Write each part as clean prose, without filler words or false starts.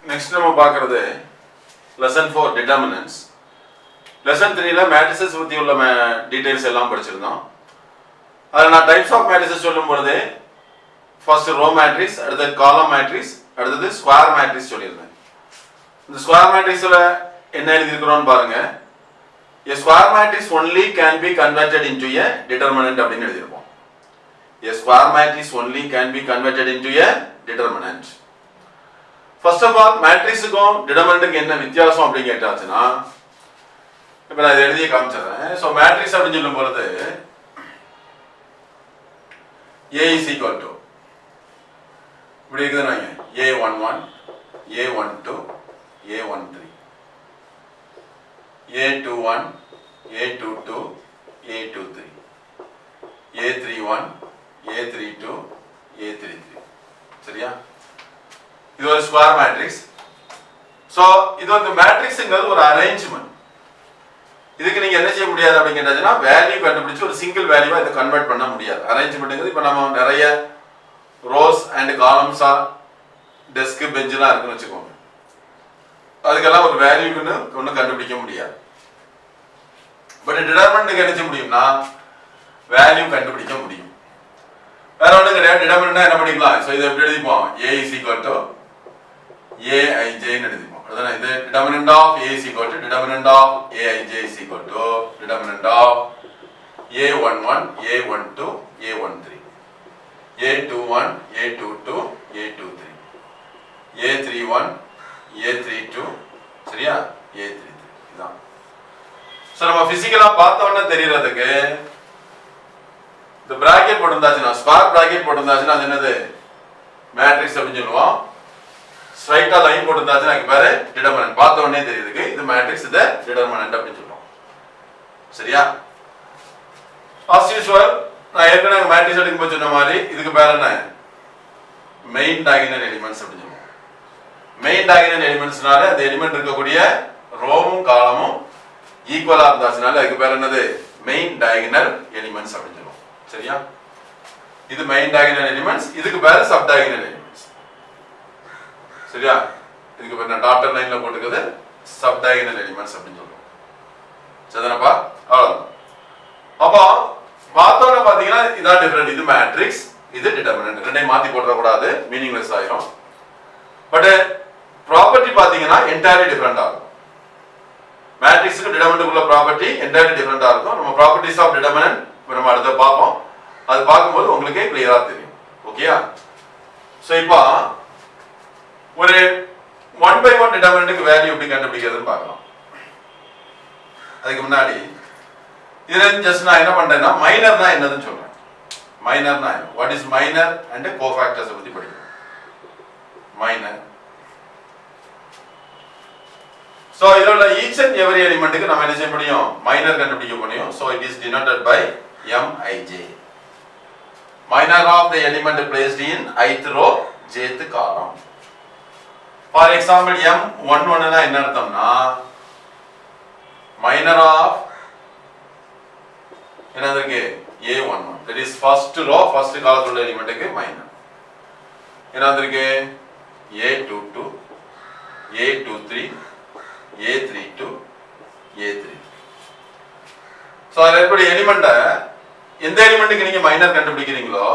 Next நம்ம பார்க்கறது lesson 4 determinants. Lesson 3ல matrices பற்றி உள்ள டீடைல்ஸ் எல்லாம் படிச்சிருந்தோம். அதில் நான் டைப்ஸ் ஆஃப் மேட்ரிசஸ் சொல்லும் பொழுது ஃபர்ஸ்ட் ரோ மேட்ரிக்ஸ், அடுத்தது காலம் மேட்ரிக்ஸ், அடுத்தது ஸ்கொயர் மேட்ரிக்ஸ் சொல்லியிருந்தேன். இந்த ஸ்கொயர் மேட்ரிக்ஸில் என்ன எழுதியிருக்கிறோம்னு பாருங்க. A square matrix only can be converted into a determinant அப்படின்னு எழுதியிருப்போம். A square matrix only can be converted into a determinant. First of all, மேட்ரிக்ஸுக்கும் டிட்டர்மினன்ட்டுக்கு என்ன வித்தியாசம் அப்படின்னு கேட்டாச்சுன்னா, இப்போ நான் இதை எழுதிய காமிச்சிடுறேன். ஸோ மேட்ரிக்ஸ் அப்படின்னு சொல்லும் பொழுது A is equal to இப்படி இருக்குதுன்னு A11, A12, A13, A21, A22, A23, A31, A32, A33. சரியா? இது ஒரு ஸ்கொயர் மேட்ரிக்ஸ். ஸோ இது வந்து மேட்ரிக்ஸ்ங்கிறது ஒரு அரேஞ்ச்மெண்ட். இதுக்கு நீங்க என்ன செய்ய முடியாது அப்படின்னு கேட்டாச்சுன்னா, வேல்யூ கண்டுபிடிச்சு ஒரு சிங்கிள் வேல்யூவா இதை கன்வெர்ட் பண்ண முடியாது. அரேஞ்ச்மெண்ட்ங்கிறது இப்போ நம்ம நிறைய ரோஸ் அண்ட் காலம்ஸா டெஸ்க் பெஞ்செலாம் இருக்குன்னு வச்சுக்கோங்க. அதுக்கெல்லாம் ஒரு வேல்யூக்குன்னு ஒன்றும் கண்டுபிடிக்க முடியாது. பட் டிட்டர்மினன்ட்க்கு என்ன செய்ய முடியும்னா வேல்யூ கண்டுபிடிக்க முடியும். வேற ஒன்றும் கிடையாது. டிட்டர்மினன்ட்னா என்ன பண்ணிக்கலாம்? ஸோ இதை எப்படி எழுதிப்போம்? A is equal to Aij ன்னு எழுதிப்போம். அதுதானே இது determinant of A is equal to determinant of Aij is equal to determinant of A11, A12, A13, A21, A22, A23, A31, A32, சரியா? A33. இதான். ஸோ நம்ம பிசிக்கலா பார்த்த உடனே தெரியறதுக்கு இந்த பிராக்கெட் போட்டிருந்தாச்சுன்னா, ஸ்கொயர் பிராக்கெட் போட்டிருந்தாச்சுன்னா அது என்னது? மேட்ரிக்ஸ் அப்படின்னு சொல்லுவோம். ஸ்ட்ரைட்டா லைன் போட்டிருந்தாச்சுன்னா அதுக்கு பேரு டிட்டர்மினன்ட். பார்த்த உடனே தெரியுதுக்கு இது மேட்ரிக்ஸ், இது டிட்டர்மினன்ட் அப்படின்னு சொல்லுவோம். சரியா? as usual நான் ஏற்கனவே மேட்ரிக்ஸ் எடுக்கும்போது சொன்ன மாதிரி இதுக்கு பேர் என்ன? மெயின் டயகனல் எலிமெண்ட்ஸ் அப்படின்னு சொல்லுவோம். மெயின் டயகனல் எலிமெண்ட்ஸ்னால அந்த எலிமெண்ட் இருக்கக்கூடிய ரோவும் காலமும் ஈக்குவலா இருந்தாச்சுனால அதுக்கு பேர் என்னது? மெயின் டயகனல் எலிமெண்ட்ஸ் அப்படின்னு சொல்லுவோம். சரியா? இது மெயின் டயகனல் எலிமெண்ட்ஸ், இதுக்கு பேர் சப் டயகனல் எலிமெண்ட்ஸ். சரியா? இதுக்கு பேர் நான் டாட்டர் லைன்ல போட்டுக்கிறது சப் டயகனல் எலிமெண்ட்ஸ் அப்படின்னு சொல்லுவோம். சரிதானப்பா? அவ்வளவுதான். அப்போ பார்த்தோம்னா பாத்தீங்கன்னா இதான் டிஃபரெண்ட். இது மேட்ரிக்ஸ், இது டிட்டர்மினன்ட். ரெண்டையும் மாத்தி போட்டுற கூடாது, மீனிங்லெஸ் ஆயிரும். பட் ப்ராப்பர்ட்டி பாத்தீங்கன்னா என்டையர்லி டிஃபரெண்டா இருக்கும். மேட்ரிக்ஸுக்கு டிட்டர்மினன்ட்க்குள்ள ப்ராப்பர்ட்டி என்டையர்லி டிஃபரெண்டா இருக்கும். நம்ம ப்ராப்பர்ட்டிஸ் ஆஃப் டிட்டர்மினன்ட் நம்ம அடுத்து பார்ப்போம். அது பார்க்கும்போது உங்களுக்கே கிளியரா தெரியும். ஓகேயா? ஸோ இப்போ ஒரு 1/1 டிட்டர்மினன்ட்க்கு வேல்யூ எப்படி கண்டுபிடிக்கிறதுன்னு பார்க்கலாம். அதுக்கு முன்னாடி இதுல ஜஸ்ட் நான் என்ன பண்றேன்னா மைனர்னா என்னதுன்னு சொல்றேன். மைனர்னா what is minor and cofactors பத்தி படிக்கிறோம். மைனர். So இதோட each and every எலிமெண்ட்க்கு நம்ம என்ன செய்ய முடியும்? மைனர் கண்டுபிடிக்க முடியும். So it is denoted by Mij. Minor of the element placed in ith row, jth column. For example, M11 னா என்ன அர்த்தம்னா minor of என்னது இருக்கு? A11. That is first row, first column உள்ள எலிமெண்ட்க்கு minor. என்னது இருக்கு? A22, A23, A32, A3. So அதுல இருக்கக்கூடிய எலிமெண்ட எந்த எலிமெண்ட்க்கு நீங்க மைனர் கண்டுபிடிக்கிறீங்களோ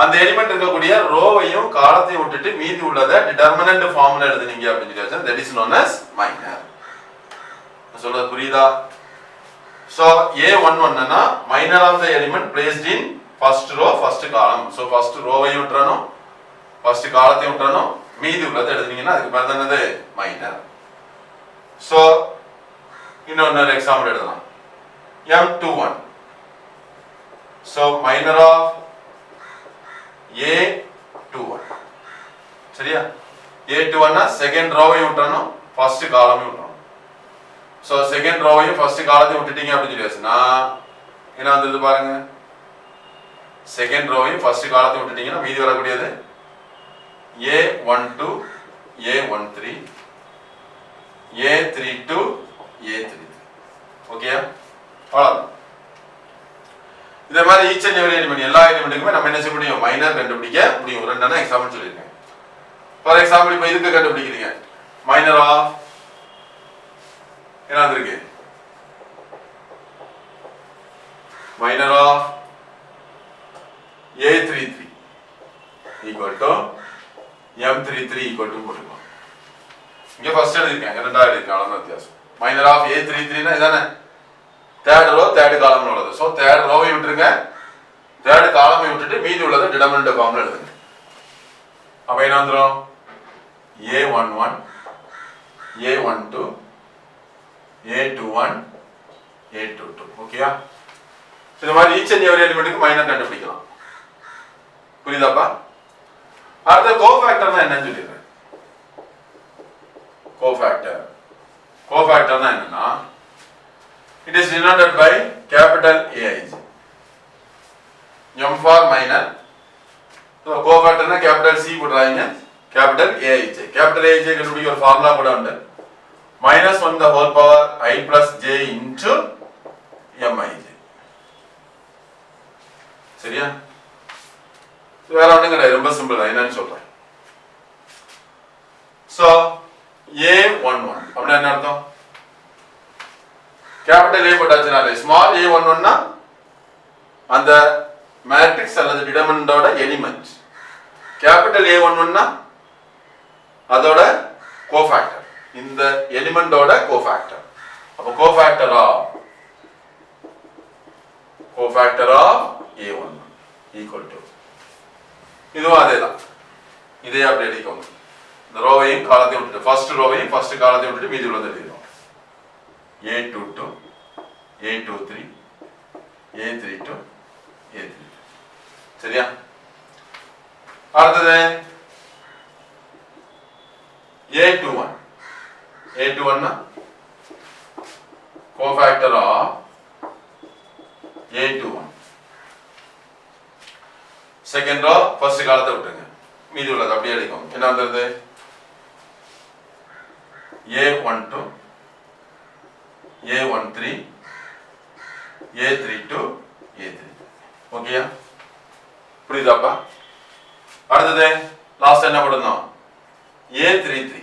அந்த எலிமெண்ட் இருக்கக்கூடிய ரோவையும் காலத்தையும் விட்டுட்டு மீதி உள்ளதை டிட்டர்மினன்ட் ஃபார்முலா எழுதுனீங்க அப்படின்னு சொல்லியாச்சு. that is known as minor. சொல்றது புரியுதா? சோ A11 னா minor of the element placed in first row, first column. So first ரோவையும் விட்டுறணும், first காலத்தையும் விட்டுறணும், மீதி உள்ளதை எழுதுனீங்கன்னா அதுக்கு பேர் தான் என்னது? மைனர். So இன்னொரு எக்ஸாம்பிள் எழுதலாம். M21. So minor of A21. சரியா? A21 னா செகண்ட் ரோவையும் விட்டுறணும், ஃபர்ஸ்ட் காலமையும் விட்டுறணும். So செகண்ட் ரோவையும் ஃபர்ஸ்ட் காலத்தையும் விட்டுட்டீங்க அப்படின்னு சொல்லியாச்சுன்னா என்ன வந்தது பாருங்க. செகண்ட் ரோவையும் ஃபர்ஸ்ட் காலத்தையும் விட்டுட்டீங்கன்னா மீதி வரக்கூடியது A12, A13, A32, A33. ஓகேயா? அவ்வளவுதான். இதே மாதிரி ஈச் அண்ட் எவரி எலிமெண்ட் எல்லா எலிமெண்ட்டுக்குமே நம்ம என்ன செய்ய முடியும்? மைனர் கண்டுபிடிக்க முடியும். ரெண்டான எக்ஸாம்பிள் சொல்லியிருக்கேன். ஃபார் எக்ஸாம்பிள் இப்போ இதுக்கு கண்டுபிடிக்கிறீங்க மைனர் ஆஃப் என்ன இருக்கு minor of A33 equal to M33 equal to போட்டுக்கலாம். இங்க ஃபர்ஸ்ட் எழுதிருக்கேன் இரண்டாவது எழுதிருக்கேன் அவ்வளவுதான் வித்தியாசம். மைனர் ஆஃப் A33 னா இதானே தேர்ட் ரோ தேர்ட் காலம்ல உள்ளது. சோ தேர்ட் ரோவை விட்டுருங்க, தேர்ட் காலமை விட்டுட்டு மீதி உள்ளதை டிடர்மினன்ட் ஃபார்ம்ல எழுதுங்க. அப்ப என்ன வந்துரும் A11 A12 A21 A22 ஓகேயா? இந்த மாதிரி ஈச் அண்ட் எவரி எலிமெண்ட்டுக்கு மைனர் கண்டுபிடிக்கலாம். புரியுதாப்பா? அடுத்த கோஃபேக்டர்னா என்னன்னு சொல்லிடுறேன். கோஃபேக்டர்னா என்னன்னா it is denoted by capital AIJ. M for minor. So கோஃபேக்டர்னா கேபிட்டல் C போடுறாங்க, கேபிட்டல் AIJ. கேபிட்டல் AIJ கண்டுபிடிக்க ஒரு ஃபார்முலா கூட உண்டு. -1 the whole power I plus j into MIJ. சரியா? வேற ஒண்ணும் கிடையாது, ரொம்ப சிம்பிள் தான். என்னன்னு சொல்றேன். சோ A11 அப்படின்னா என்ன அர்த்தம்? கேபிட்டல் A போட்டாச்சுனாலே ஸ்மால் a11 னா அந்த மேட்ரிக்ஸ் அல்லது டிடர்மினன்டோட எலிமெண்ட். கேபிட்டல் A11 னா அதோட கோஃபேக்டர், இந்த எலிமெண்டோட கோஃபேக்டர். அப்ப cofactor of A11 equal to இதுவும் அதேதான். இதே அப்படி எழுதிக்கோங்க. இந்த ரோவையும் காலத்தையும் விட்டுட்டு ஃபர்ஸ்ட் ரோவையும் ஃபர்ஸ்ட் காலத்தையும் விட்டுட்டு மீதி உள்ளதை எழுதிடுவோம். A22 A23 A32 A32 சரியா? அடுத்தது A21 னா cofactor of A21. Second row first காலத்தை விட்டுருங்க, மீதி உள்ளது அப்படியே எழுதிக்கோங்க. என்ன வந்தது A12 A13 A32 A32 ஓகேயா? புரியுதாப்பா? அடுத்தது லாஸ்ட் என்ன போடணும் A33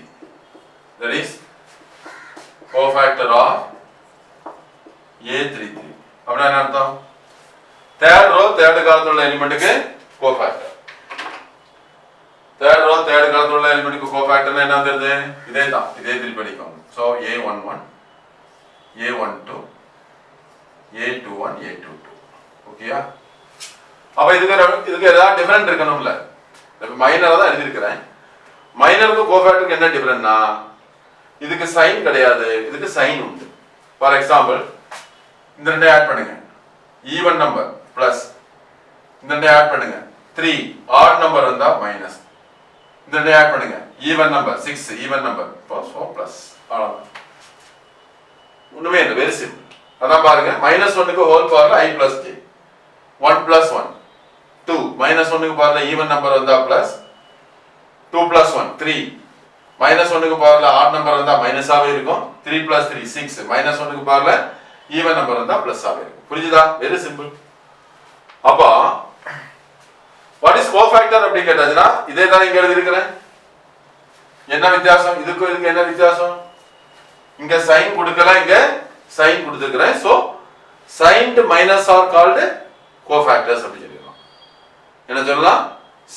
that is cofactor of A33. அப்படின்னா என்ன அர்த்தம்? தேர்ட் ரோ தேர்ட் காலத்துல உள்ள எலிமெண்ட்டுக்கு கோஃபேக்டர். தேர்ட் ரோ தேர்ட் காலத்துல உள்ள எலிமெண்ட்டுக்கு கோஃபேக்டர்னா என்ன வந்துருது? இதே தான், இதே திருப்பி படிக்கணும். So A11 A12 A21 A22 ஓகேயா? அப்ப இதுக்கு ஏதாவது டிஃபரெண்ட் இருக்கணும்ல. இப்ப மைனரா தான் எழுதி இருக்கிறேன். மைனருக்கு கோஃபேக்டருக்கு என்ன டிஃபரெண்ட்னா இதுக்கு சைன் கிடையாது, இதுக்கு சைன் உண்டு. ஃபார் எக்ஸாம்பிள் இந்த ரெண்டை ஆட் பண்ணுங்க, ஈவன் நம்பர் பிளஸ் இந்த ரெண்டை ஆட் பண்ணுங்க 3, ஆட் நம்பர் வந்தா மைனஸ். இந்த ரெண்டை ஆட் பண்ணுங்க even number 6, even number so plus. அவ்வளவுதான், ஒண்ணுமே இல்லை, வெரி சிம்பிள். அதான் பாருங்க -1க்கு ஹோல் பவர்ல I plus j 1 plus 1 2 -1க்கு பவர்ல ஈவன் நம்பர் வந்தா பிளஸ் 2 plus 1 3 -1க்கு பவர்ல ஆட் நம்பர் வந்தா மைனஸாவே இருக்கும் 3 plus 3 6 -1க்கு பவர்ல ஈவன் நம்பர் வந்தா பிளஸ் ஆவே இருக்கும். புரியுதா? Very simple. அப்போ வாட் இஸ் கோஃபேக்டர் அப்படி கேட்டாச்சுன்னா இதே தான் இங்க எழுதி இருக்கிறேன். என்ன வித்தியாசம் இதுக்கு இதுக்கு என்ன வித்தியாசம்? இங்க சைன் கொடுக்கல, இங்க சைன் கொடுத்துக்கிறேன். So signed minus are called cofactors அப்படி சொல்லிடலாம். என்ன சொல்லலாம்?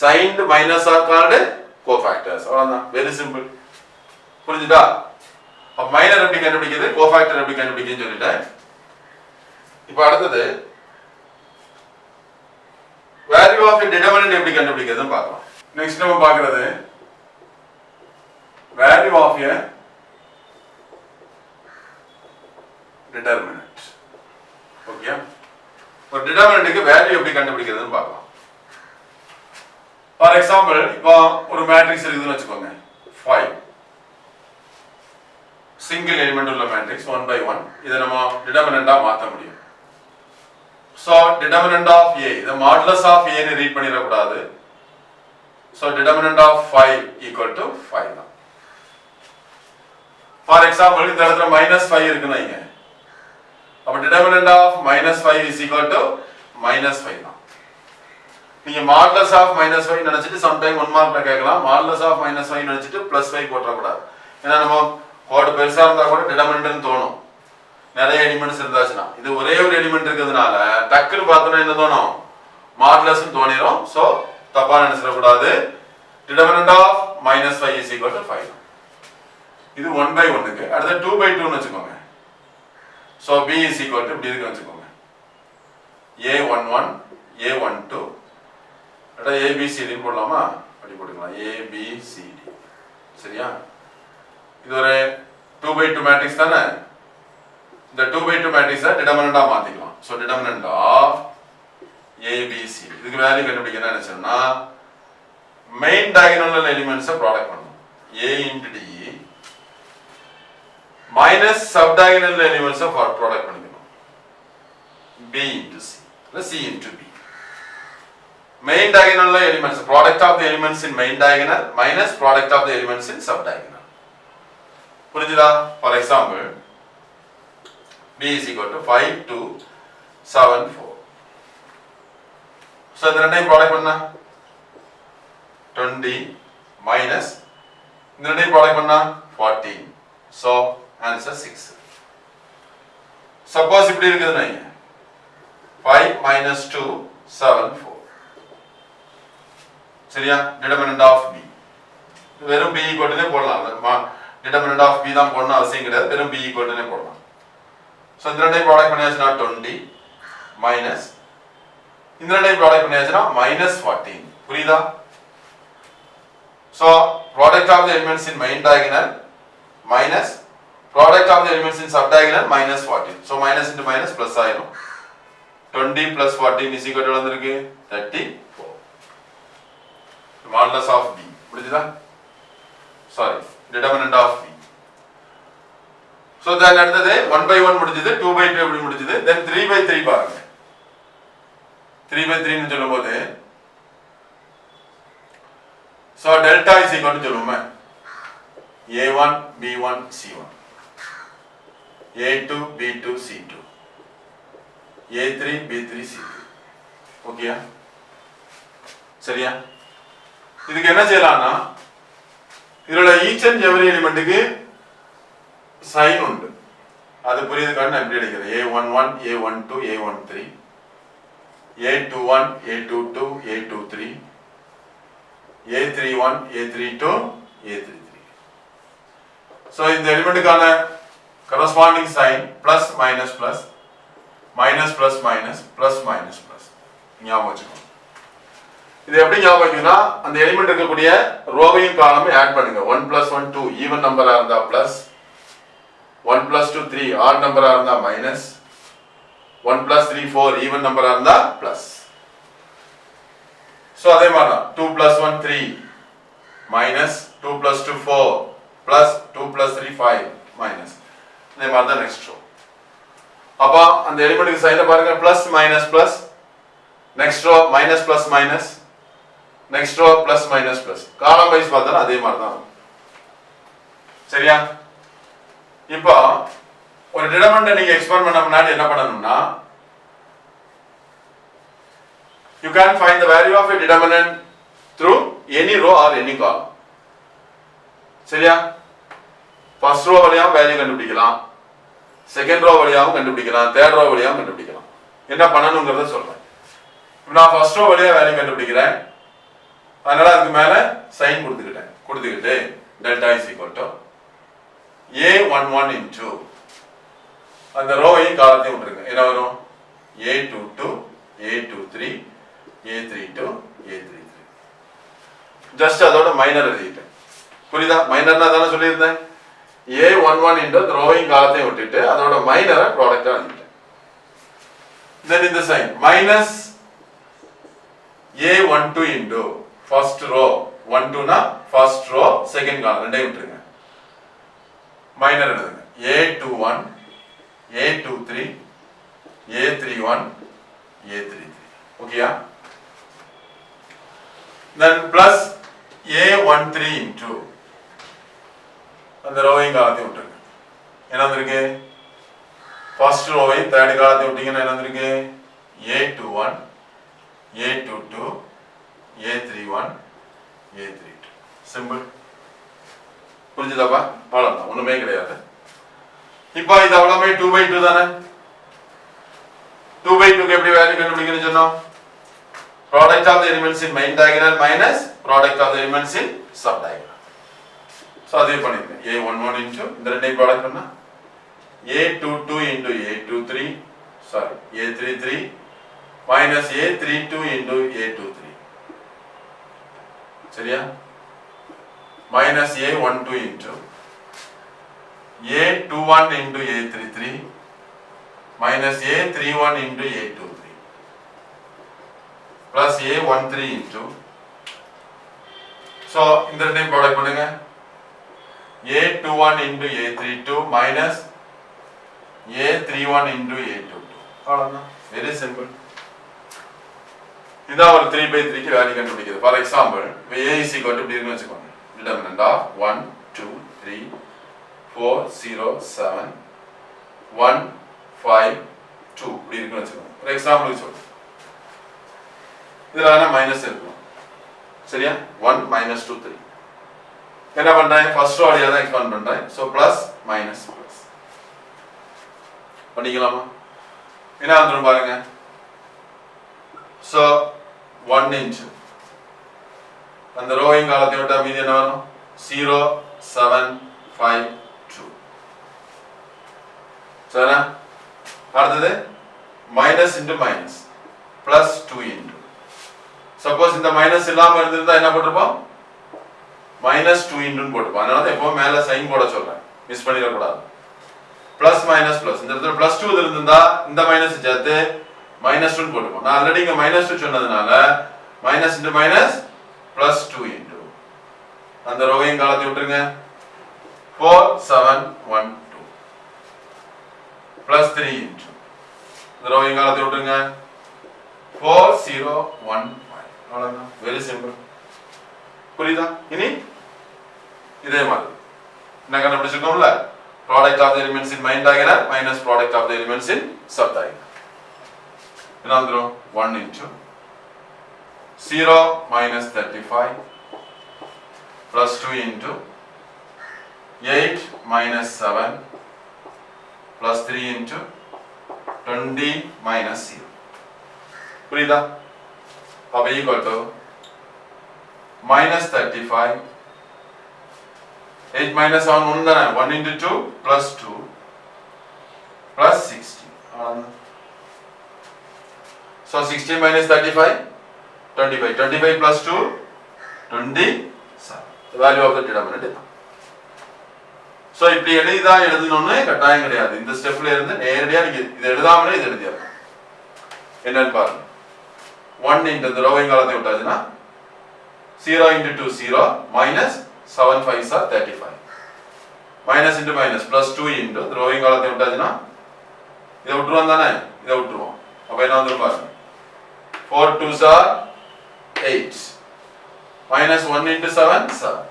Signed minus are called cofactors. அவ்வளவுதான், வெரி சிம்பிள். புரிஞ்சுதா? அப்ப மைனர் எப்படி கண்டுபிடிக்கிறது, கோஃபேக்டர் எப்படி கண்டுபிடிக்குன்னு சொல்லிட்டேன். இப்போ அடுத்தது வேல்யூ ஆஃப் டிடர்மினன்ட் எப்படி கண்டுபிடிக்கிறதுன்னு பார்க்கலாம். நெக்ஸ்ட் நம்ம பார்க்கிறது value of a determinant. Okay, ஒரு டிடர்மினன்ட்க்கு வேல்யூ எப்படி கண்டுபிடிக்கிறதுன்னு பார்க்கலாம். ஃபார் எக்ஸாம்பிள் இப்போ ஒரு மேட்ரிக்ஸ் இருக்குதுன்னு வச்சுக்கோங்க 5 சிங்கிள் எலிமெண்ட் உள்ள மேட்ரிக்ஸ் 1 by 1. இதை நம்ம டிடர்மினன்ட்டா மாற்ற முடியும். சோ டிடர்மினன்ட் ஆஃப் A, இத மாடுலஸ் ஆஃப் A ன்னு ரீட் பண்ணிர கூடாது. So determinant of 5 equal to 5 தான். ஃபார் எக்ஸாம்பிள் இந்த இடத்துல -5 இருக்குன்னு வைங்க. அப்ப determinant of -5 is equal to -5 தான். நீங்க மாடுலஸ் ஆஃப் -5 நினைச்சிட்டு சம்டைம் 1 மார்க்ல கேட்கலாம். மாடுலஸ் ஆஃப் -5 நினைச்சிட்டு +5 போட்டுற கூடாது. ஏன்னா நம்ம கோட் பெருசா இருந்தா கூட டிடர்மினன்ட்னு தோணும். நிறைய எலிமெண்ட்ஸ் இருந்தாச்சுன்னா இது ஒரே ஒரு எலிமெண்ட் இருக்கிறதுனால டக்குன்னு பார்த்தோன்னா என்ன தோணும், மாடுலஸ்னு தோணிரும். சோ தப்பா நினைச்சிட கூடாது. Determinant of -5 is equal to 5. இது 1/1க்கு. அடுத்து 2/2 னு வெச்சுக்கோங்க. So b is equal to இப்படி இருக்கு வெச்சுக்கோங்க. a11 a12 அட abcd ன்னு போடலாமா? அப்படி போட்டுக்கலாம். abcd. சரியா? இது ஒரு 2/2 மேட்ரிக்ஸ் தானே. இந்த 2/2 மேட்ரிக்ஸை டிடர்மினன்ட்டா மாத்திக்கலாம். சோ டிடர்மினன்ட் ஆஃப் abc இதுக்கு வேல்யூ கண்டுபிடிக்க என்ன நினைச்சோம்னா மெயின் டயகனல் எலிமெண்ட்ஸை ப்ராடக்ட் பண்ணணும். a into d minus subdiagonal elements of product பண்ணிக்கணும். b into c இல்ல c into b. main diagonal elements product of the elements in main diagonal minus product of the elements in subdiagonal. புரியுதா? for example b is equal to 5 2 7 4. so இந்த ரெண்டையும் product பண்ணா 20 minus இந்த ரெண்டையும் product பண்ணா 14. so answer 6. suppose இப்படி இருக்குதுன்னா 5 minus 2 7 4. சரியா? determinant of b வெறும் b equal to போடலாம். determinant of b தான் போடணும் அவசியம் கிடையாது. வெறும் b equal to போடலாம். சோ இந்த ரெண்டையும் ப்ராடக்ட் பண்ணியாச்சுனா 20 minus இந்த ரெண்டையும் ப்ராடக்ட் பண்ணியாச்சுனா -14. புரியுதா? so product of the elements in main diagonal minus product of the elements in subdiagonal -14. so minus into minus plus ஆயிடும். 20 plus 14 is equal to வந்திருக்கு 34. modulus of b புரியுதா? sorry determinant of b. so then அடுத்தது 1/1 முடிஞ்சது, 2/2 எப்படி முடிஞ்சது, then 3/3 பாருங்க. 3/3 ன்னு சொல்லும்போது so delta is equal to சொல்லுவோமே a1 b1 c1 a2 b2 c2 a3 b3 c3. ஓகேயா? சரியா? இதுக்கு என்ன செய்யலாம்னா இதோட ஈச் அண்ட் எவரி எலிமெண்ட்டுக்கு சைன் உண்டு. அது புரியுதுக்காக நான் எப்படி எடுக்கிறேன். a11 a12 a13 a21 a22 a23 a31 a32 a33. so இந்த எலிமெண்ட்டுக்கான corresponding sign plus minus plus minus plus minus plus minus plus ஞாபகம் வச்சுக்கோங்க. இது எப்படி ஞாபகம் வைக்கணும்னா அந்த எலிமெண்ட் இருக்கக்கூடிய ரோவையும் காலமையும் ஆட் பண்ணுங்க. 1 plus 1 2 ஈவன் நம்பரா இருந்தா பிளஸ், 1 plus 2 3 ஆட் நம்பரா இருந்தா மைனஸ், 1 plus 3 4 ஈவன் நம்பரா இருந்தா பிளஸ். சோ அதே மாதிரி தான் 2 plus 1 3 minus 2 plus 2 4 plus 2 plus 3 5 minus. இதே மாதிரி தான் நெக்ஸ்ட் ரோ. அப்ப அந்த எலிமெண்ட்டுக்கு சைடுல பாருங்க plus minus plus, next row minus plus minus, next row plus minus plus. Column wise பார்த்தா அதே மாதிரி தான். சரியா? இப்போ ஒரு டிடர்மினன்ட் நீங்க எக்ஸ்பேண்ட் பண்ண முன்னாடி என்ன பண்ணணும்னா you can find the value of a determinant through any row or any column. சரியா? ஃபர்ஸ்ட் ரோ வழியாவும் வேல்யூ கண்டுபிடிக்கலாம், செகண்ட் ரோ வழியாவும் கண்டுபிடிக்கலாம், தேர்ட் ரோ வழியாவும் கண்டுபிடிக்கலாம். என்ன பண்ணணும்ங்கறத சொல்றேன். இப்போ நான் ஃபர்ஸ்ட் ரோ வழியா வேல்யூ கண்டுபிடிக்கிறேன். அதனால அதுக்கு மேல சைன் கொடுத்துக்கிட்டு delta is equal to a11 into அந்த ரோவையும் காலத்தையும் விட்டுருங்க. என்ன வரும்? a22 a23 a32 a33. Just அதோட மைனர் எழுதிட்டேன். புரியுதா? மைனர்னா தானே சொல்லியிருந்தேன். a11 into அந்த ரோவையும் காலத்தையும் விட்டுட்டு அதோட மைனரை ப்ராடக்டா எழுதிட்டேன். then in the sign minus a12 into first row 12 னா first row second column ரெண்டையும் விட்டுருங்க. மைனர் எழுதுங்க. a21 a23 a31 a33. ஓகேயா? then plus a13 into அந்த ரோவையும் காலத்தையும் விட்டுருங்க. என்ன வந்திருக்கு? ஃபர்ஸ்ட் ரோவையும் தேர்ட் காலத்தையும் விட்டீங்கன்னா என்ன வந்திருக்கு? a21 a22 A31 A32 simple. புரிஞ்சுதாப்பா? அவ்வளவுதான், ஒண்ணுமே கிடையாது. இப்போ இது அவ்வளவுமே 2/2 தானே. 2/2 எப்படி வேல்யூ கண்டுபிடிக்கணும்னு சொன்னோம்? Product of the elements in main diagonal minus product of the elements in sub diagonal. So அதே பண்ணிருக்கேன். A11 இன்டு இந்த ரெண்டையும் ப்ராடக்ட் பண்ணா A22 into A23 sorry A33 minus A32 into A23 சரியா? Minus A12 into A21 into A33 minus A31 into A23 plus A13 into so இந்த ரெண்டையும் product பண்ணுங்க. A21 into A32 minus A31 into A22 அவ்வளவுதான். Very simple. இதான் ஒரு 3/3 க்கு value கண்டுபிடிக்கிறது. For example A is equal to இப்படி இருக்குன்னு வச்சுக்கோங்க. டிடர்மினன்ட் ஆஃப் 1 2 3 4 0 7 1 5 2 இப்படி இருக்குன்னு வச்சுக்கோங்க. ஒரு எக்ஸாம்பிளுக்கு சொல்றேன். இதுல வேணா மைனஸ் இருக்கும். சரியா? 1 minus 2 3 என்ன பண்றேன்? ஃபர்ஸ்ட் ஆர்டர் தான் எக்ஸ்பாண்ட் பண்றேன். சோ பிளஸ் மைனஸ் பிளஸ் பண்ணிக்கலாமா? என்ன வந்துரும் பாருங்க. சோ 1 இன்ச் அந்த ரோயிங் காலத்தை விட்டா மீதி என்ன வரும்? 0 7 5 2 சரியா? அடுத்தது minus into minus plus 2 into suppose இந்த மைனஸ் இல்லாம இருந்திருந்தா என்ன போட்டிருப்போம்? மைனஸ் 2 இன்டுன்னு போட்டிருப்போம். அதனால தான் எப்பவும் மேல சைன் போட சொல்றேன், மிஸ் பண்ணிடக்கூடாது. பிளஸ் மைனஸ் பிளஸ் இந்த இடத்துல பிளஸ் 2 இருந்திருந்தா இந்த மைனஸ் சேர்த்து மைனஸ் 2 போட்டுப்போம். நான் ஆல்ரெடி இங்க மைனஸ் 2 சொன்னதுனால minus into minus plus 2 into அந்த ரோவையும் காலத்தை விட்டுருங்க. 4 7 1 2 பிளஸ் 3 இன்டு இந்த ரோவையும் காலத்தை விட்டுருங்க. 4 0 1 5 அவ்வளவுதான். Very simple. புரியுதா? இனி இதே மாதிரி என்ன கண்டுபிடிச்சிருக்கோம்ல? Product of the elements in main diagonal minus product of the elements in sub diagonal. என்ன வந்துரும்? 1 into 0 minus 35 plus 2 into 8 minus 7 plus 3 into 20 minus 0. புரியுதா? அப்ப equal to minus 35 8 minus 7 1 தானே. 1 into 2 plus 2 plus 16 அவ்வளவுதான். So 16 minus 35 25 25 plus 2 27 the value of the determinant. So இப்படி எளிதா எழுதணும்னு கட்டாயம் கிடையாது. இந்த ஸ்டெப்ல இருந்து நேரடியா நீங்க இத எழுதாமலே இத எழுதிடலாம். என்னன்னு பாருங்க. 1 into the ரோவிங் காலத்தை விட்டாச்சுனா 0 into 2 0 minus 7 5s are 35 minus into minus plus 2 into the roving காலத்தை விட்டாச்சுனா இத விட்டுருவோம் தானே. இத விட்டுருவோம். அப்ப என்ன வந்துரும் பாருங்க. 4 2s are 8 minus 1 into 7 7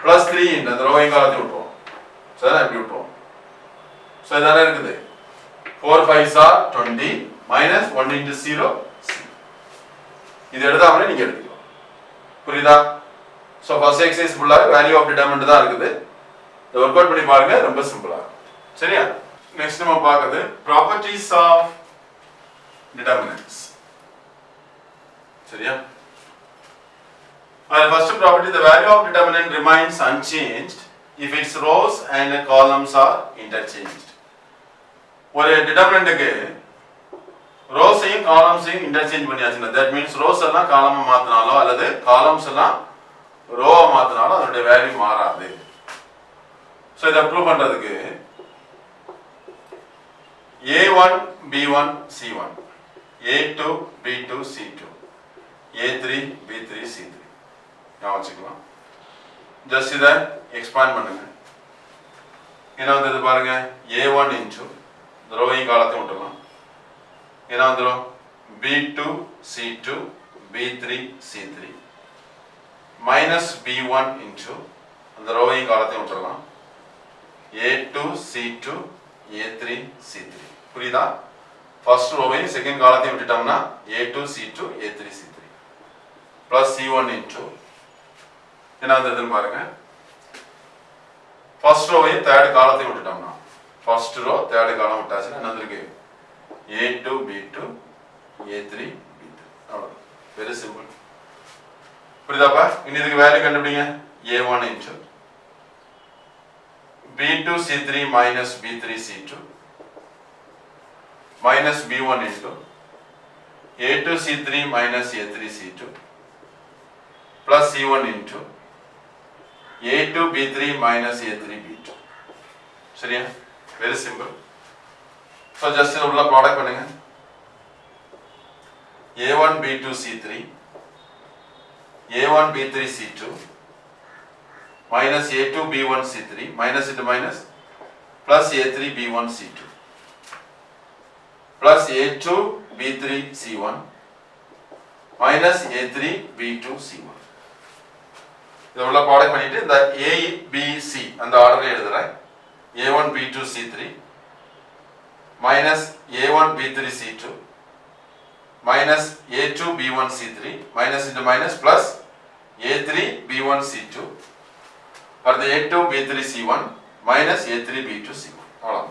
plus 3 into the roving காலத்தை விட்டுருவோம். சரியா? இப்படி விட்டுருவோம். சோ இதானே இருக்குது. 4 5s are 20 minus 1 into 0 இது எழுதாமலே நீங்க எழுதிக்கலாம். புரியுதா? சோ ஃபர்ஸ்ட் எக்ஸர்சைஸ் ஃபுல்லா வேல்யூ ஆஃப் டிடர்மினன்ட் தான் இருக்குது. இத வொர்க் அவுட் பண்ணி பாருங்க, ரொம்ப சிம்பிளா. சரியா? நெக்ஸ்ட் நம்ம பார்க்கிறது ப்ராப்பர்ட்டீஸ் ஆஃப் டிடர்மினன்ட்ஸ். சரியா? First property, the value of determinant remains unchanged if its rows and columns are interchanged. ஒரு டிடர்மினன்ட்க்கு ரோஸையும் காலம்ஸையும் இன்டர்சேஞ்ச் பண்ணியாச்சுன்னா that means ரோஸ் எல்லாம் காலமா மாத்தினாலோ அல்லது காலம்ஸ் எல்லாம் ரோவா மாத்தினாலோ அதோட வேல்யூ மாறாது. சோ இத ப்ரூவ் பண்றதுக்கு A1 B1 C1 A2 B2 C2 A3 B3 C3 நான் வச்சுக்கலாம். ஜஸ்ட் இத எக்ஸ்பாண்ட் பண்ணுங்க. என்ன வந்தது பாருங்க. A1 into the ரோவிங் காலத்தை விட்டுறலாம். என்ன வந்துரும்? B2 C2 B3 C3 minus B1 into அந்த ரோவிங் காலத்தை விட்டுறலாம். A2 C2 A3 C3 புரியுதா? ஃபர்ஸ்ட் ரோவையும் செகண்ட் காலத்தையும் விட்டுட்டோம்னா A2 C2 A3 C3 plus C1 into என்ன வந்ததுன்னு பாருங்க. ஃபர்ஸ்ட் ரோவையும் தேர்ட் காலத்தையும் விட்டுட்டோம்னா ஃபர்ஸ்ட் ரோ தேர்ட் காலம் விட்டாச்சுன்னா என்ன வந்திருக்கு? A2 B2 A3 B3 அவ்வளோ. Very simple. புரியுதாப்பா? இனி இதுக்கு வேல்யூ கண்டுபிடிங்க. A1 into B2 C3 minus B3 C2 minus B1 into A2 C3 minus A3 C2 plus C1 into A2 B3 minus A3 B2. சரியா? Very simple. So just உள்ள product பண்ணுங்க. A1 B2 C3 A1 B3 C2 minus A2 B1 C3 minus into minus plus A3 B1 C2 plus A2 B3 C1 minus A3 B2 C1. இதை உள்ள product பண்ணிட்டு இந்த A B C அந்த ஆர்டர்ல எழுதுறேன். A1 B2 C3 minus A1 B3 C2 minus A2 B1 C3 minus into minus plus A3 B1 C2 or the A2 B3 C1 minus A3 B2 C1. அவ்வளவு.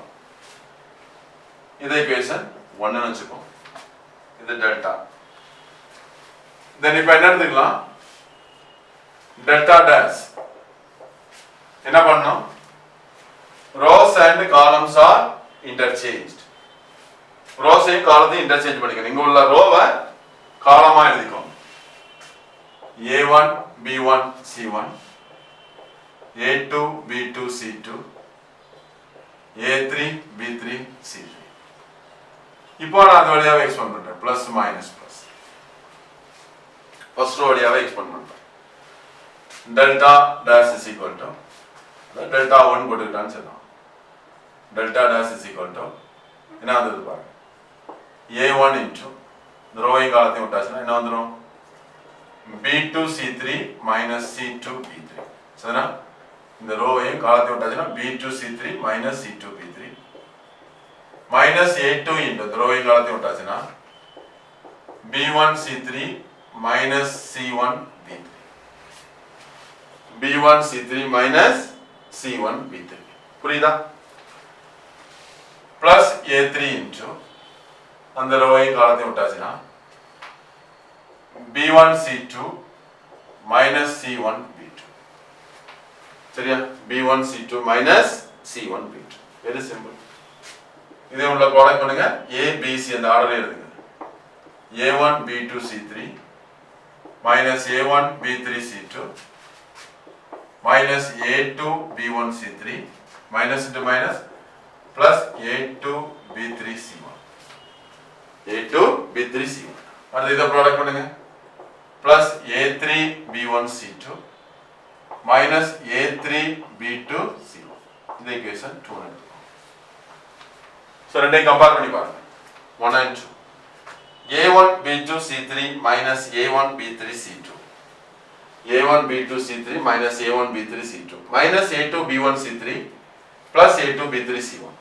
இது equation 1 ன்னு வெச்சுப்போம். இது delta. தென் இப்போ என்ன எடுத்துக்கலாம்? Delta dash. என்ன பண்ணணும்? rows and columns are interchanged. rows ஐயும் காலத்தையும் இன்டர்சேஞ்ச் பண்ணிக்கணும். இங்க உள்ள ரோவை காலமா எழுதிக்கோங்க. A1 B1 C1 A2 B2 C2 A3 B3 C3. இப்போ நான் அது வழியாவே எக்ஸ்பேண்ட் பண்றேன். Plus minus plus. First row வழியாவே எக்ஸ்பேண்ட் பண்றேன். Delta dash is equal to delta 1 போட்டுக்கிட்டான்னு சொல்லலாம். Delta dash is equal to என்ன வந்தது பாருங்க. A1 into இந்த ரோவையும் காலத்தையும் விட்டாச்சுன்னா என்ன வந்துடும்? B2 C3 minus C2 B3. சரினா இந்த ரோவையும் காலத்தையும் விட்டாச்சுன்னா B2 C3 minus C2 B3 minus A2 into இந்த ரோவையும் காலத்தையும் விட்டாச்சுன்னா B1 C3 minus C1 B3 B1 C3 minus C1 B3. புரியுதா? plus A3 into அந்த ரோவையும் காலத்தையும் விட்டாச்சுன்னா B1 C2 minus C1 B2. சரியா? B1 C2 minus C1 B2. Very simple. இதே உள்ள product பண்ணுங்க. A B C அந்த ஆர்டர்ல எழுதுங்க. A1 B2 C3 minus A1 B3 C2 minus A2 B1 C3 minus into minus plus A2 B3 C1 A2 B3 C1. அடுத்து இதை product பண்ணுங்க. plus A3 B1 C2 minus A3 B2 C1. இது equation 2 எடுத்துக்கோங்க. So ரெண்டையும் compare பண்ணி பாருங்க. 1 and 2. A1 B2 C3 minus A1 B3 C2 A1 B2 C3 minus A1 B3 C2 minus A2 B1 C3 plus A2 B3 C1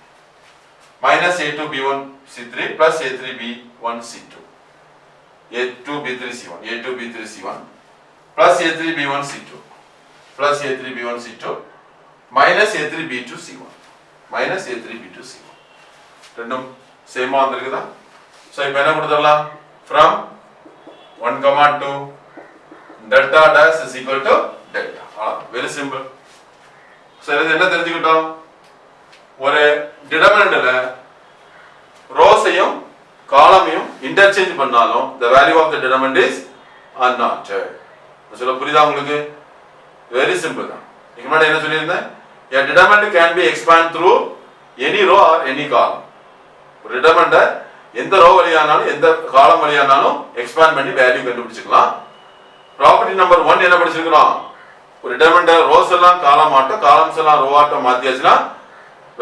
minus A2 B1 C3 plus A3 B1 C2 A2 B3 C1 A2 B3 C1 plus A3 B1 C2 plus A3 B1 C2 minus A3 B2 C1 minus A3 B2 C1. ரெண்டும் சேமா வந்திருக்குதா? So இப்போ என்ன கொடுத்துடலாம்? from 1, 2 delta dash is equal to delta. Very simple. So இது என்ன தெரிஞ்சுக்கிட்டோம்? ஒரு டிடர்மினன்ட்ல ரோஸையும் காலமையும் interchange பண்ணாலும் the value of the determinant is unknown. சொல்ல புரியுதா உங்களுக்கு? வெரி சிம்பிள் தான். இதுக்கு முன்னாடி என்ன சொல்லியிருந்தேன்? a determinant can be expanded through any row or any column. ஒரு டிடர்மினன்ட் எந்த ரோ வழியானாலும் எந்த காலம் வழியானாலும் எக்ஸ்பேண்ட் பண்ணி வேல்யூ கண்டுபிடிச்சிக்கலாம். ப்ராப்பர்ட்டி நம்பர் 1 என்ன படிச்சிருக்கிறோம்? ஒரு டிடர்மினன்ட் ரோஸ் எல்லாம் காலம் ஆட்டம் காலம்ஸ் எல்லாம் ரோ ஆட்டம் மாத்தியாச்சுன்னா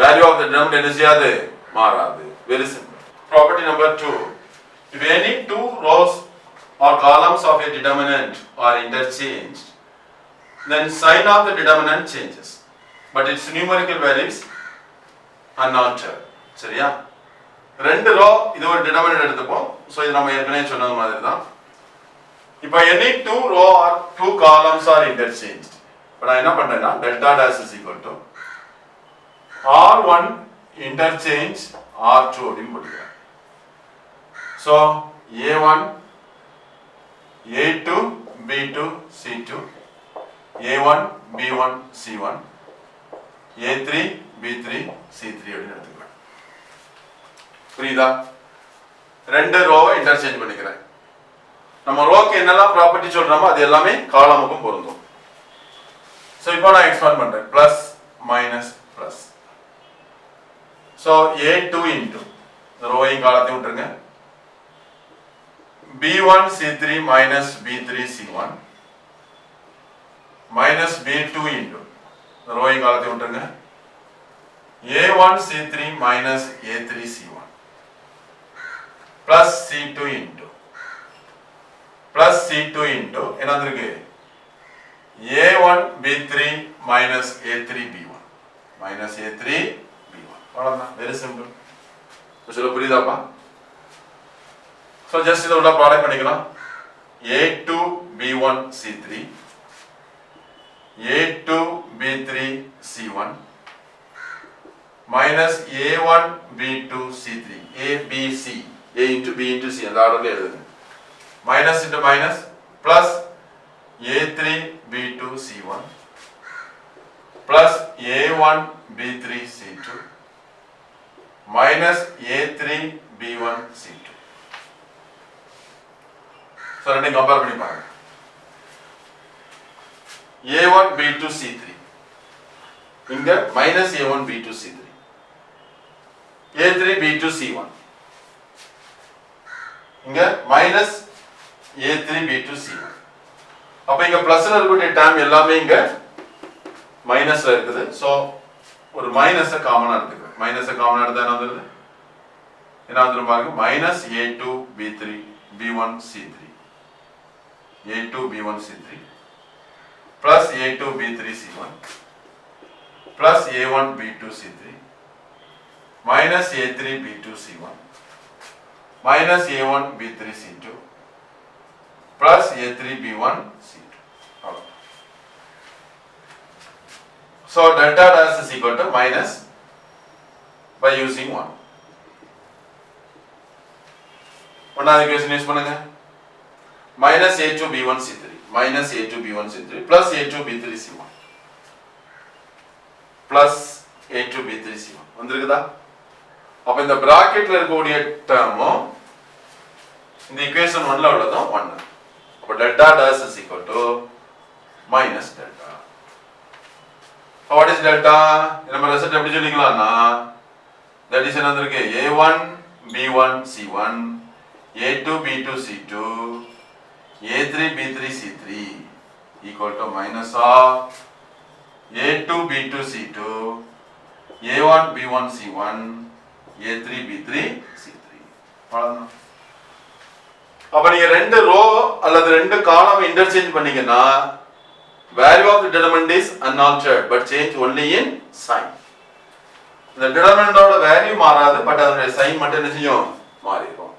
வேல்யூ ஆஃப் தி டிடர்மினன்ட் என்ன செய்யாது? மாறாது. Very simple. Property number 2, if any two rows or columns of a determinant are interchanged, then sign of the determinant changes, but its numerical values are not. சரியா? ரெண்டு row இது ஒரு determinant எடுத்துப்போம். So இது நம்ம ஏற்கனவே சொன்னது மாதிரி தான். இப்போ any two row or two columns are interchanged. இப்போ நான் என்ன பண்றேன்னா delta dash is equal to R1 interchange R2 அப்படின்னு போட்டுக்கிறேன். So A1 A2 B2 C2 A1 B1 C1 A3 B3 C3 அப்படின்னு எடுத்துக்கலாம். புரியுதா? ரெண்டு ரோவை இன்டர்சேஞ்ச் பண்ணிக்கிறேன். நம்ம ரோக்கு என்னெல்லாம் ப்ராப்பர்ட்டி சொல்றோமோ அது எல்லாமே காலமுக்கும் பொருந்தும். சோ இப்போ நான் எக்ஸ்பாண்ட் பண்றேன் plus minus plus. So A2 into ரோவையும் காலத்தையும் விட்டுருங்க. B1 C3 minus B3 C1 minus B2 into ரோவையும் காலத்தையும் விட்டுருங்க. A1 C3 minus A3 C1 plus C2 into plus C2 into என்னது இருக்கு A1 B3 minus A3 B1 minus A3 B1 அவ்வளவுதான் very simple. சொல்ல புரியுதாப்பா? so just இத உள்ள product பண்ணிக்கலாம். A2 B1 C3 A2 B3 C1 minus A1 B2 C3 A B C A into B into C அந்த ஆர்டர்ல எழுதுங்க. minus into minus plus A3 B2 C1 plus A1 B3 C2 minus A3 B1 C2. so ரெண்டையும் compare பண்ணி பாருங்க. A1 B2 C3 இங்க minus A1 B2 C3 A3 B2 C1 இங்க minus A3 B2 C1 அப்ப இங்க பிளஸ்ல இருக்கக்கூடிய term எல்லாமே இங்க மைனஸ்ல இருக்குது. சோ ஒரு மைனஸ காமனா எடுத்துக்கிறேன். மைனஸ காமனா எடுத்தா என்ன வருது? என்ன வந்துரும் பாருங்க minus A2 B3 B1 C3 A2 B1 C3 plus A2 B3 C1 plus A1 B2 C3 minus A3 B2 C1 minus A1 B3 C2 plus A3 B1 C2. So delta dash is equal to minus by using 1. ஒன்னாவது equation use பண்ணுங்க. minus A2 B1 C3 minus A2 B1 C3 plus A2 B3 C1 plus A2 B3 C1 வந்திருக்குதா? அப்ப இந்த பிராக்கெட்ல இருக்கக்கூடிய டேர்மும் இந்த equation 1ல உள்ளதும் 1. அப்ப delta dash is equal to minus delta. What is delta? நம்ம result எப்படி சொல்லிக்கலாம்னா that is என்னது இருக்கு A1 B1 C1 A2 B2 C2 A3 B3 C3 equal to minus of A2 B2 C2 A1 B1 C1 A3 B3 C3 அவ்வளவுதான். அப்ப நீங்க ரெண்டு row அல்லது ரெண்டு காலம் இன்டர்சேஞ்ச் பண்ணீங்கன்னா value of the determinant is unaltered but change only in sign. இந்த determinant ஓட வேல்யூ மாறாது பட் அதோட சைன் மட்டும் என்ன செய்யும் மாறிடும்.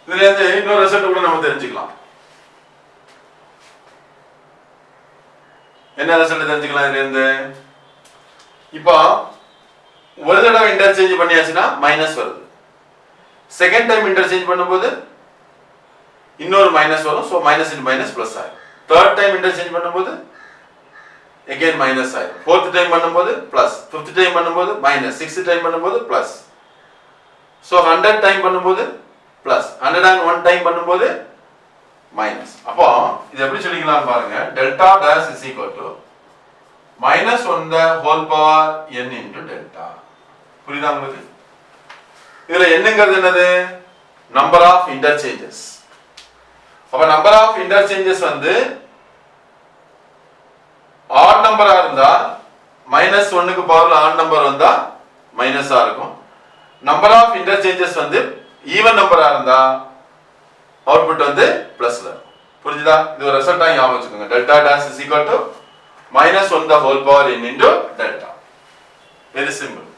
இதுல இருந்து இன்னொரு ரிசல்ட் கூட நம்ம தெரிஞ்சுக்கலாம். என்ன ரிசல்ட் தெரிஞ்சுக்கலாம் இதுல இருந்து? இப்போ ஒரு தடவை இன்டர்சேஞ்ச் பண்ணியாச்சுன்னா மைனஸ் வருது. செகண்ட் டைம் இன்டர்சேஞ்ச் பண்ணும்போது இன்னொரு மைனஸ் வரும். So minus into minus plus ஆகும். தேர்ட் டைம் இன்டர்சேஞ்ச் பண்ணும்போது again மைனஸ் ஆகும். ஃபோர்த் டைம் பண்ணும்போது பிளஸ், ஃபிஃப்த் டைம் பண்ணும்போது மைனஸ், சிக்ஸ்த் டைம் பண்ணும்போது பிளஸ். சோ 100 டைம் பண்ணும்போது பிளஸ், 101 டைம் பண்ணும்போது மைனஸ். அப்போ இது எப்படி சொல்லிக்கலாம் பாருங்க. Delta dash is equal to minus 1 the whole power n into delta. புரியுதா உங்களுக்கு? இதுல என்னங்கிறது என்னது? Number of interchanges. அப்ப நம்பர் ஆஃப் இன்டர்சேஞ்சஸ் வந்து ஆட் நம்பரா இருந்தா minus 1 க்கு பவர்ல ஆட் நம்பர் வந்தா மைனஸா இருக்கும். நம்பர் ஆஃப் இன்டர்சேஞ்சஸ் வந்து ஈவன் நம்பரா இருந்தா அவுட்புட் வந்து பிளஸ்ல இருக்கும். புரியுதா? இது ஒரு ரிசல்ட்டா ஞாபகம் வச்சுக்கோங்க. Delta dash is equal to minus 1 the whole power n into delta. Very simple.